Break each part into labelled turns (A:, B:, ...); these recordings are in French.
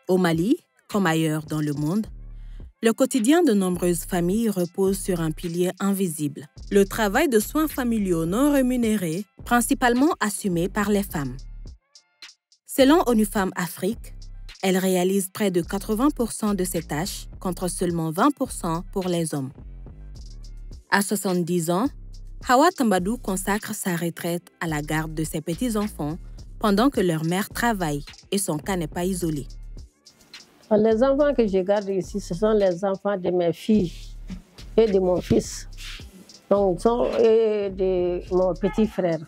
A: Au Mali, comme ailleurs dans le monde, le quotidien de nombreuses familles repose sur un pilier invisible, le travail de soins familiaux non rémunérés, principalement assumé par les femmes. Selon ONU Femmes Afrique, elles réalisent près de 80% de ces tâches, contre seulement 20% pour les hommes. À 70 ans, Hawa Tambadou consacre sa retraite à la garde de ses petits-enfants pendant que leur mère travaille et son cas n'est pas isolé.
B: Les enfants que je garde ici, ce sont les enfants de mes filles et de mon fils. Donc, et de mon petit frère.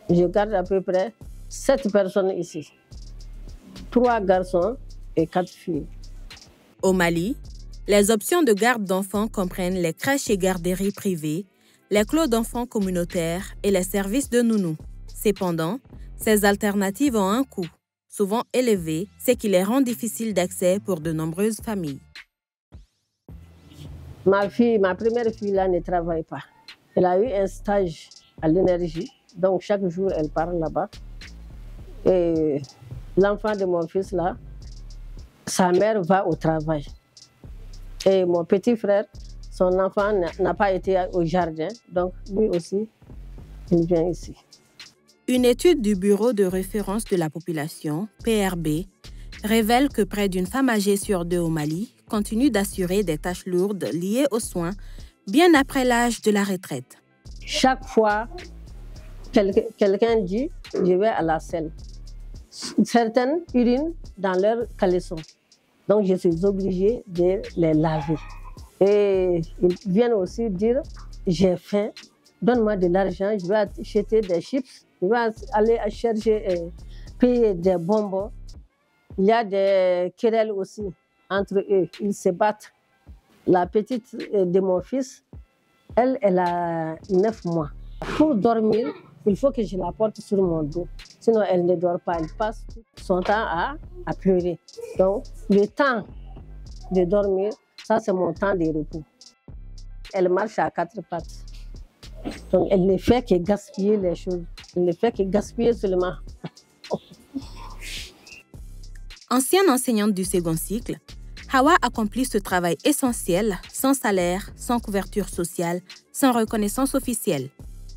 B: Je garde à peu près 7 personnes ici. 3 garçons et 4 filles.
A: Au Mali, les options de garde d'enfants comprennent les crèches et garderies privées, les clos d'enfants communautaires et les services de nounou. Cependant, ces alternatives ont un coût, souvent élevé, ce qui les rend difficiles d'accès pour de nombreuses familles.
B: Ma première fille là ne travaille pas. Elle a eu un stage à l'énergie, donc chaque jour elle part là-bas. Et l'enfant de mon fils là, sa mère va au travail. Et mon petit frère, son enfant n'a pas été au jardin, donc lui aussi, il vient ici.
A: Une étude du Bureau de référence de la population, PRB, révèle que près d'une femme âgée sur 2 au Mali continue d'assurer des tâches lourdes liées aux soins bien après l'âge de la retraite.
B: Chaque fois, quelqu'un dit « je vais à la selle ». Certaines urinent dans leurs caleçons. Donc, je suis obligée de les laver. Et ils viennent aussi dire « j'ai faim, donne-moi de l'argent, je vais acheter des chips, je vais aller chercher, payer des bonbons ». Il y a des querelles aussi entre eux, ils se battent. La petite de mon fils, elle a 9 mois. Pour dormir, il faut que je la porte sur mon dos. Sinon, elle ne dort pas. Elle passe son temps à pleurer. Donc, le temps de dormir, ça, c'est mon temps de repos. Elle marche à 4 pattes. Donc, elle ne fait que gaspiller les choses. Elle ne fait que gaspiller seulement.
A: Ancienne enseignante du second cycle, Hawa accomplit ce travail essentiel, sans salaire, sans couverture sociale, sans reconnaissance officielle.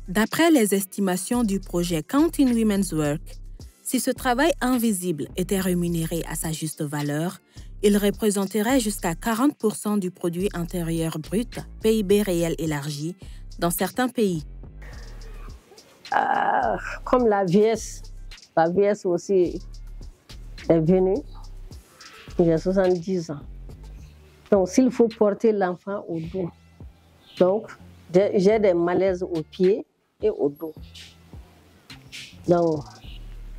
A: D'après les estimations du projet Counting Women's Work, si ce travail invisible était rémunéré à sa juste valeur, il représenterait jusqu'à 40% du produit intérieur brut, PIB réel élargi, dans certains pays.
B: Comme la vieillesse aussi est venue, j'ai 70 ans. Donc, s'il faut porter l'enfant au dos, donc j'ai des malaises aux pieds et au dos. Donc,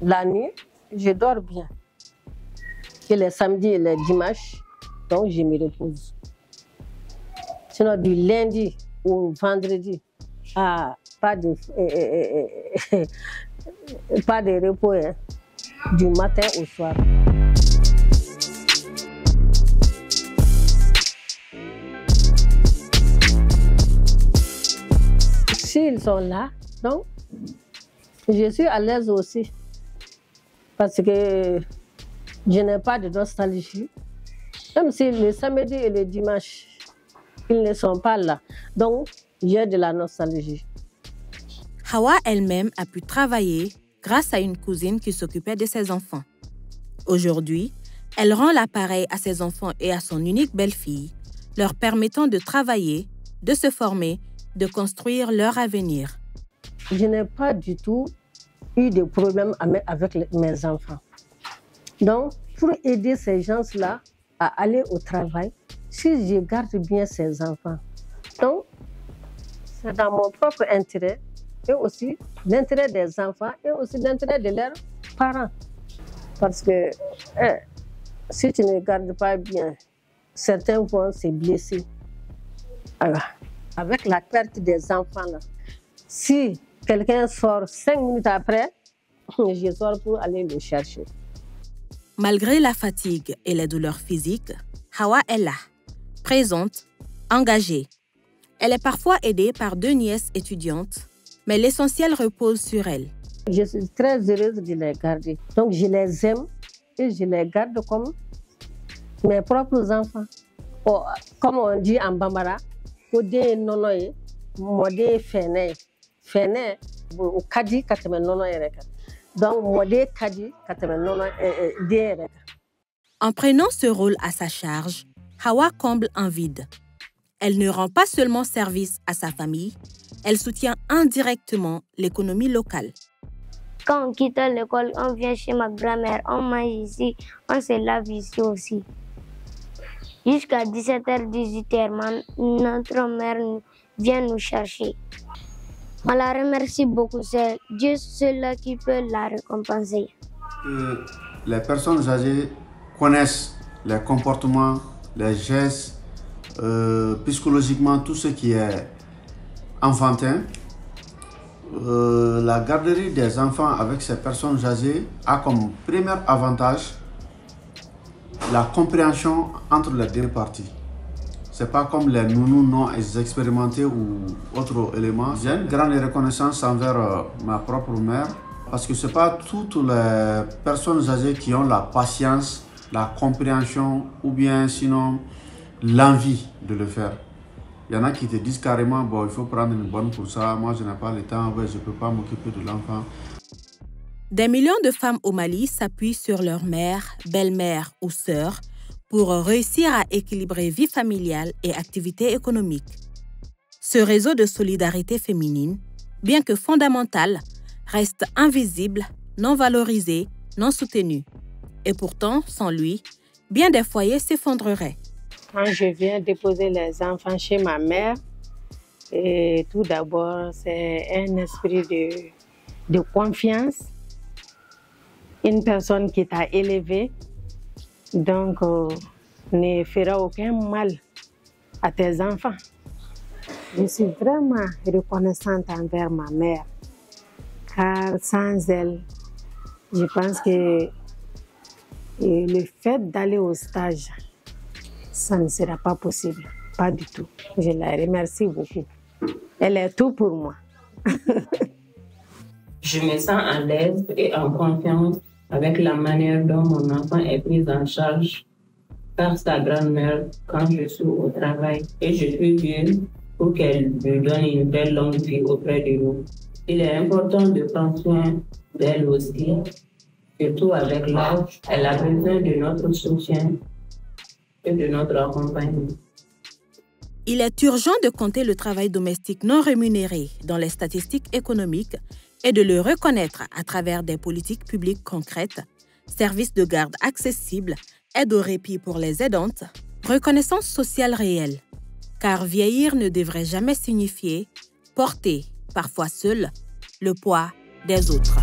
B: la nuit, je dors bien. Et les samedis et les dimanches, donc je me repose. Sinon, du lundi au vendredi, pas de repos, hein, du matin au soir. S'ils sont là, donc je suis à l'aise aussi. Parce que je n'ai pas de nostalgie. Même si le samedi et le dimanche, ils ne sont pas là. Donc, j'ai de la nostalgie.
A: Hawa elle-même a pu travailler grâce à une cousine qui s'occupait de ses enfants. Aujourd'hui, elle rend l'appareil à ses enfants et à son unique belle-fille, leur permettant de travailler, de se former, de construire leur avenir.
B: Je n'ai pas du tout eu de problème avec mes enfants. Donc, pour aider ces gens-là à aller au travail, si je garde bien ces enfants, donc c'est dans mon propre intérêt et aussi l'intérêt des enfants et aussi l'intérêt de leurs parents. Parce que si tu ne gardes pas bien, certains vont se blesser. Alors, avec la perte des enfants, là, si quelqu'un sort 5 minutes après, je sors pour aller le chercher.
A: Malgré la fatigue et les douleurs physiques, Hawa est là, présente, engagée. Elle est parfois aidée par 2 nièces étudiantes, mais l'essentiel repose sur elle.
B: Je suis très heureuse de les garder. Donc je les aime et je les garde comme Mes propres enfants. Oh, comme on dit en Bambara, Ode nonoye, Mode fene. Fene, au Kadi, Katame nonoye. Donc, Mode Kadi, Katame nonoye.
A: En prenant ce rôle à sa charge, Hawa comble un vide. Elle ne rend pas seulement service à sa famille, elle soutient indirectement l'économie locale.
C: Quand on quitte l'école, on vient chez ma grand-mère, on mange ici, on se lave ici aussi. Jusqu'à 17h, 18h, notre mère vient nous chercher. On la remercie beaucoup, c'est Dieu seul qui peut la récompenser.
D: Les personnes âgées connaissent les comportements, les gestes, psychologiquement tout ce qui est enfantin. La garderie des enfants avec ces personnes âgées a comme premier avantage la compréhension entre les deux parties. C'est pas comme les nounous non expérimentés ou autres éléments. J'ai une grande reconnaissance envers ma propre mère parce que c'est pas toutes les personnes âgées qui ont la patience, la compréhension ou bien sinon l'envie de le faire. Il y en a qui te disent carrément, bon, il faut prendre une bonne pour ça, moi je n'ai pas le temps, je ne peux pas m'occuper de l'enfant.
A: Des millions de femmes au Mali s'appuient sur leur mère, belle-mère ou sœur pour réussir à équilibrer vie familiale et activité économique. Ce réseau de solidarité féminine, bien que fondamental, reste invisible, non valorisé, non soutenu. Et pourtant, sans lui, bien des foyers s'effondreraient.
B: Quand je viens déposer les enfants chez ma mère, et tout d'abord, c'est un esprit de confiance. Une personne qui t'a élevé, donc ne fera aucun mal à tes enfants. Je suis vraiment reconnaissante envers ma mère, car sans elle, je pense que le fait d'aller au stage, ça ne sera pas possible, pas du tout. Je la remercie beaucoup. Elle est tout pour moi.
E: Je me sens à l'aise et en confiance avec la manière dont mon enfant est pris en charge par sa grand-mère quand je suis au travail. Et je suis Dieu pour qu'elle me donne une belle longue vie auprès de nous. Il est important de prendre soin d'elle aussi, surtout avec l'âge. Elle a besoin de notre soutien et de notre accompagnement.
A: Il est urgent de compter le travail domestique non rémunéré dans les statistiques économiques et de le reconnaître à travers des politiques publiques concrètes, services de garde accessibles, aide au répit pour les aidantes, reconnaissance sociale réelle. Car vieillir ne devrait jamais signifier porter, parfois seul, le poids des autres.